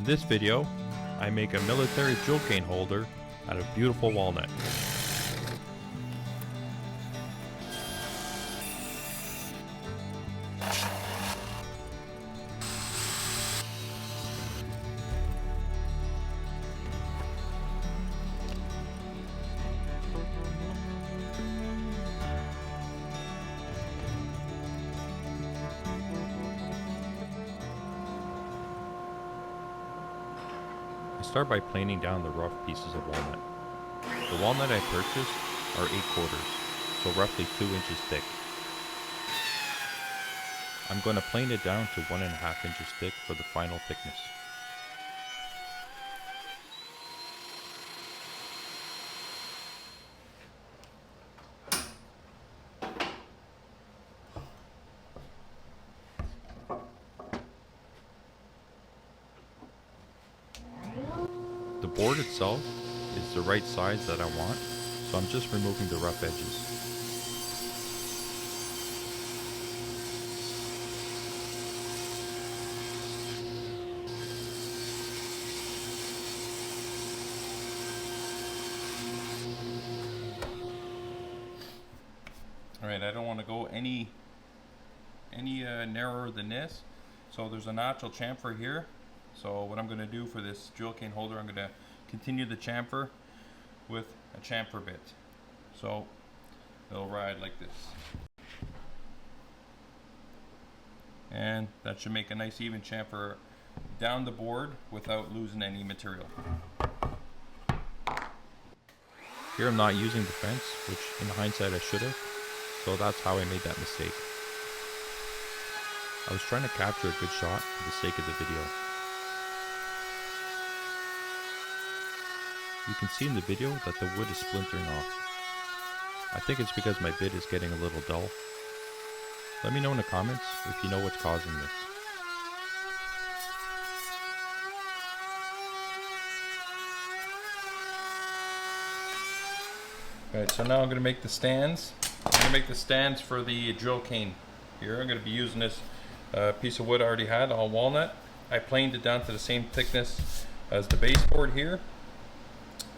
In this video, I make a military jewel cane holder out of beautiful walnut. I start by planing down the rough pieces of walnut. The walnut I purchased are 8/4, so roughly 2 inches thick. I'm going to plane it down to 1.5 inches thick for the final thickness. The board itself is the right size that I want, so I'm just removing the rough edges. Alright, I don't want to go any narrower than this, so there's a notch chamfer here. So what I'm going to do for this jewel cane holder, I'm going to continue the chamfer with a chamfer bit. So it'll ride like this. And that should make a nice even chamfer down the board without losing any material. Here I'm not using the fence, which in hindsight I should have. So that's how I made that mistake. I was trying to capture a good shot for the sake of the video. You can see in the video that the wood is splintering off. I think it's because my bit is getting a little dull. Let me know in the comments if you know what's causing this. Alright, so now I'm going to make the stands. I'm going to make the stands for the drill cane. Here I'm going to be using this piece of wood I already had, all walnut. I planed it down to the same thickness as the baseboard here.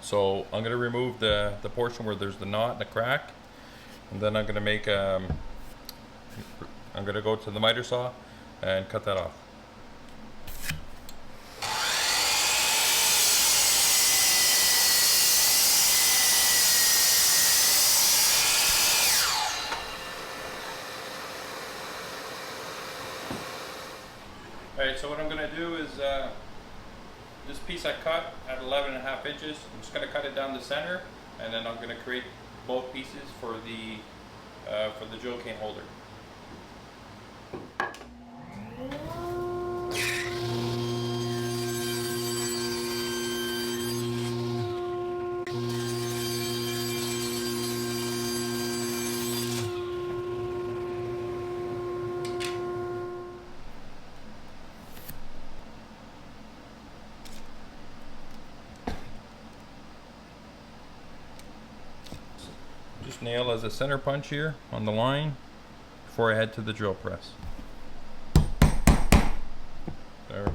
So I'm going to remove the portion where there's the knot and the crack, and then I'm going to make I'm going to go to the miter saw and cut that off. Alright, so what I'm going to do is this piece I cut at 11.5 inches. I'm just going to cut it down the center, and then I'm going to create both pieces for the jewel cane holder. Just nail as a center punch here on the line before I head to the drill press. There.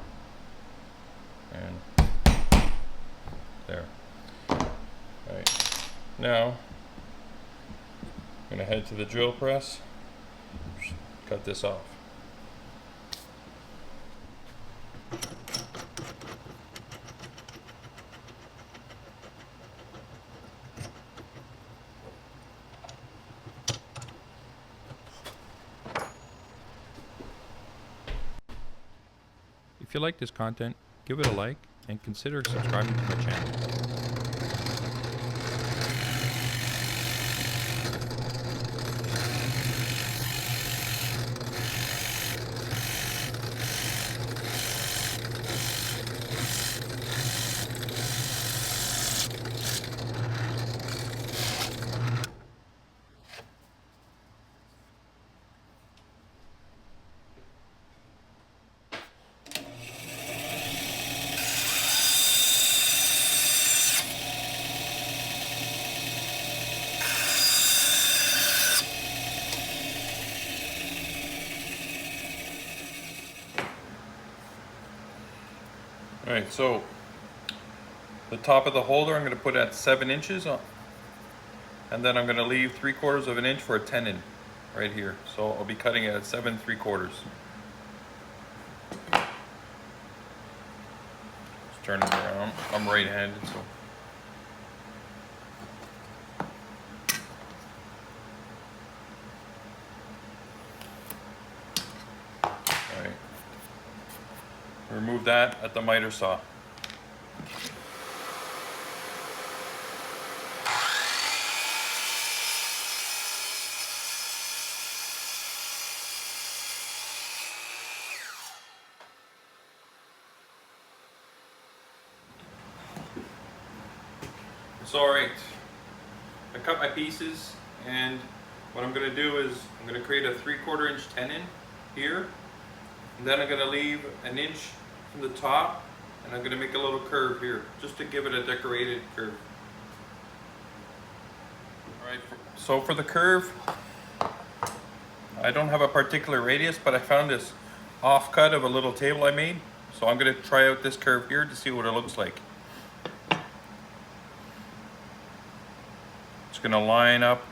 And there. Alright. Now I'm going to head to the drill press, cut this off. If you like this content, give it a like and consider subscribing to my channel. All right, so the top of the holder I'm going to put at 7 inches on, and then I'm going to leave 3/4 of an inch for a tenon right here. So I'll be cutting it at 7 3/4. Just turn it around. I'm right-handed, so. All right. Remove that at the miter saw. It's all right. I cut my pieces, and what I'm going to do is I'm going to create a 3/4 inch tenon here, and then I'm going to leave an inch from the top, and I'm going to make a little curve here just to give it a decorated curve. All right, so for the curve, I don't have a particular radius, but I found this offcut of a little table I made, so I'm going to try out this curve here to see what it looks like. Going to line up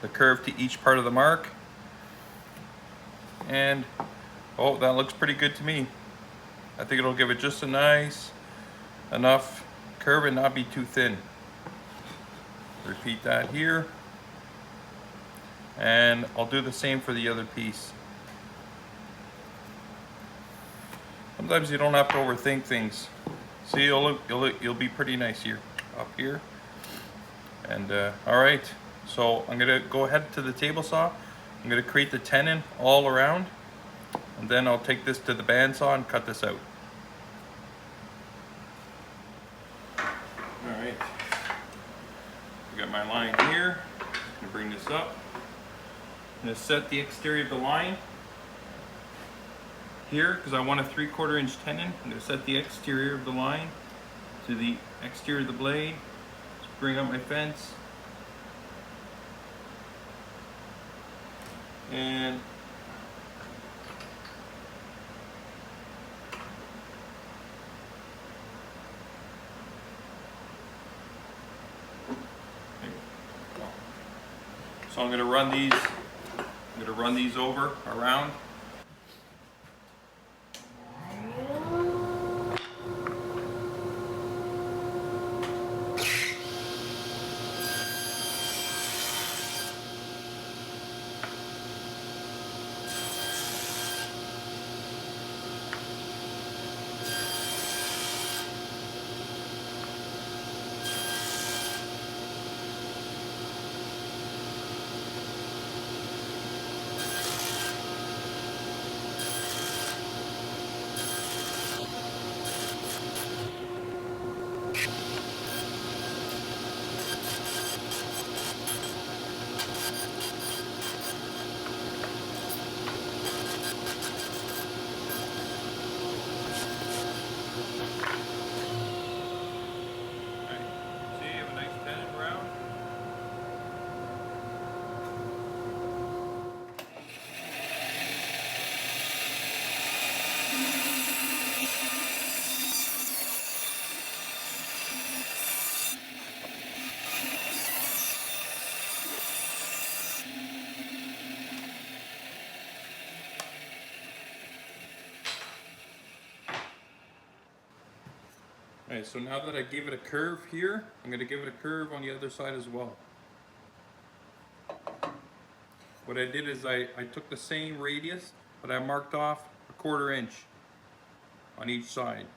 the curve to each part of the mark, and oh, that looks pretty good to me. I think it'll give it just a nice enough curve and not be too thin. Repeat that here, and I'll do the same for the other piece. Sometimes you don't have to overthink things. See, you'll be pretty nice here, up here. And all right, so I'm gonna go ahead to the table saw. I'm gonna create the tenon all around, and then I'll take this to the bandsaw and cut this out. All right, I got my line here. I'm gonna bring this up. I'm gonna set the exterior of the line here because I want a 3/4 inch tenon. I'm gonna set the exterior of the line to the exterior of the blade. Bring up my fence, and so I'm going to run these over around. Alright, so now that I gave it a curve here, I'm going to give it a curve on the other side as well. What I did is I took the same radius, but I marked off a 1/4 inch on each side.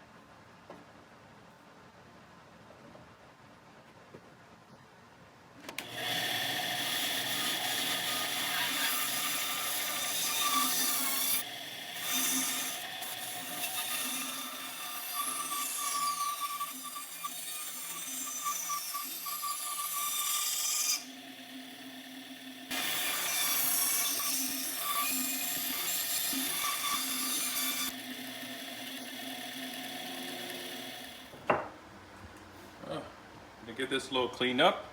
Get this a little cleaned up.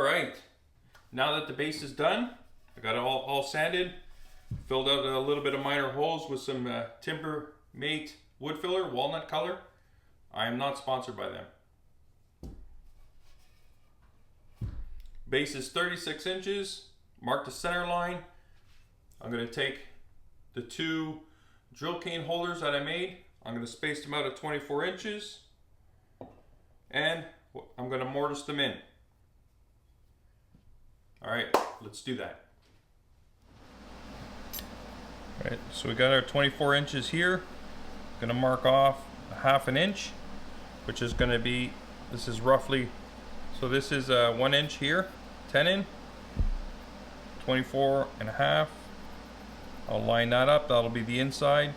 Alright, now that the base is done, I got it all sanded, filled out a little bit of minor holes with some Timber Mate wood filler, walnut color. I am not sponsored by them. Base is 36 inches, mark the center line. I'm going to take the two drill cane holders that I made, I'm going to space them out at 24 inches, and I'm going to mortise them in. Alright, let's do that. Alright, so we got our 24 inches here. I'm going to mark off a ½ an inch, which is going to be, this is roughly, so this is 1 inch here, 10 in, 24 and a half. I'll line that up, that'll be the inside.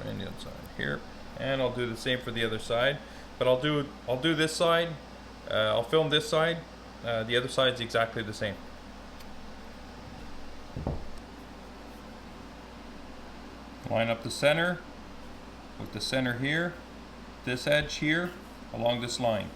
And the outside here. And I'll do the same for the other side. But I'll do this side. I'll film this side. The other side's exactly the same. Line up the center with the center here, this edge here, along this line.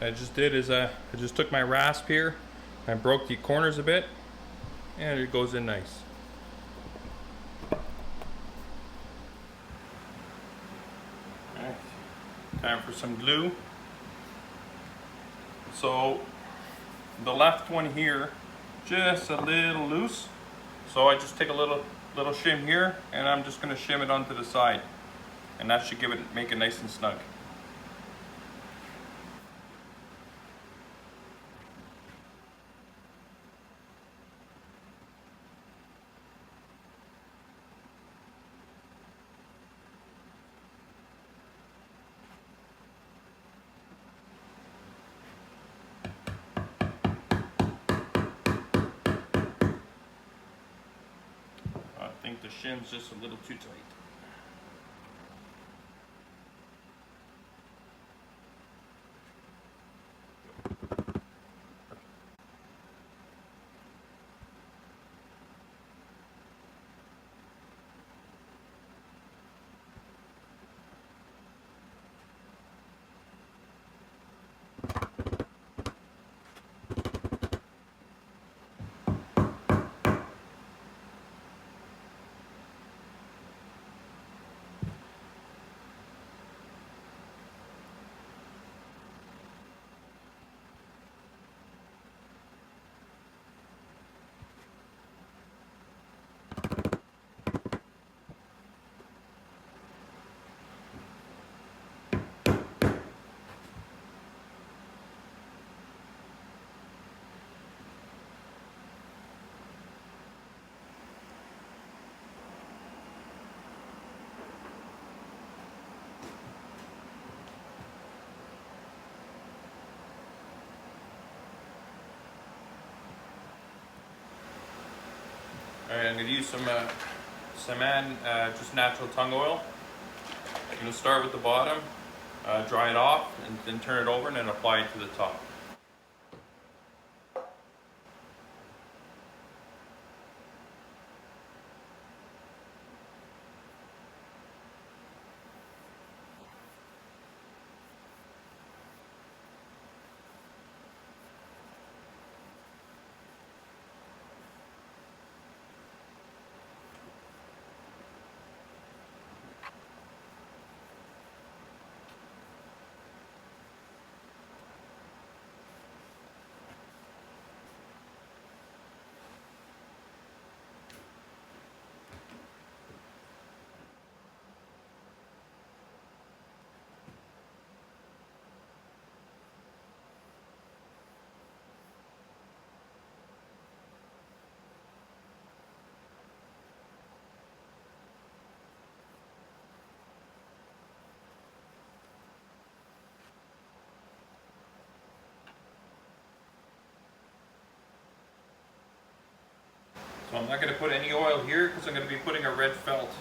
What I just did is I just took my rasp here, I broke the corners a bit, and it goes in nice. Alright, time for some glue. So the left one here, just a little loose, so I just take a little shim here, and I'm just going to shim it onto the side, and that should make it nice and snug. I think the shim's just a little too tight. Alright, I'm going to use some just natural tung oil. I'm going to start with the bottom, dry it off, and then turn it over and then apply it to the top. So I'm not going to put any oil here because I'm going to be putting a red felt.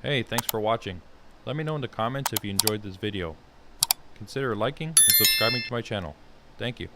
Hey, thanks for watching. Let me know in the comments if you enjoyed this video. Consider liking and subscribing to my channel. Thank you.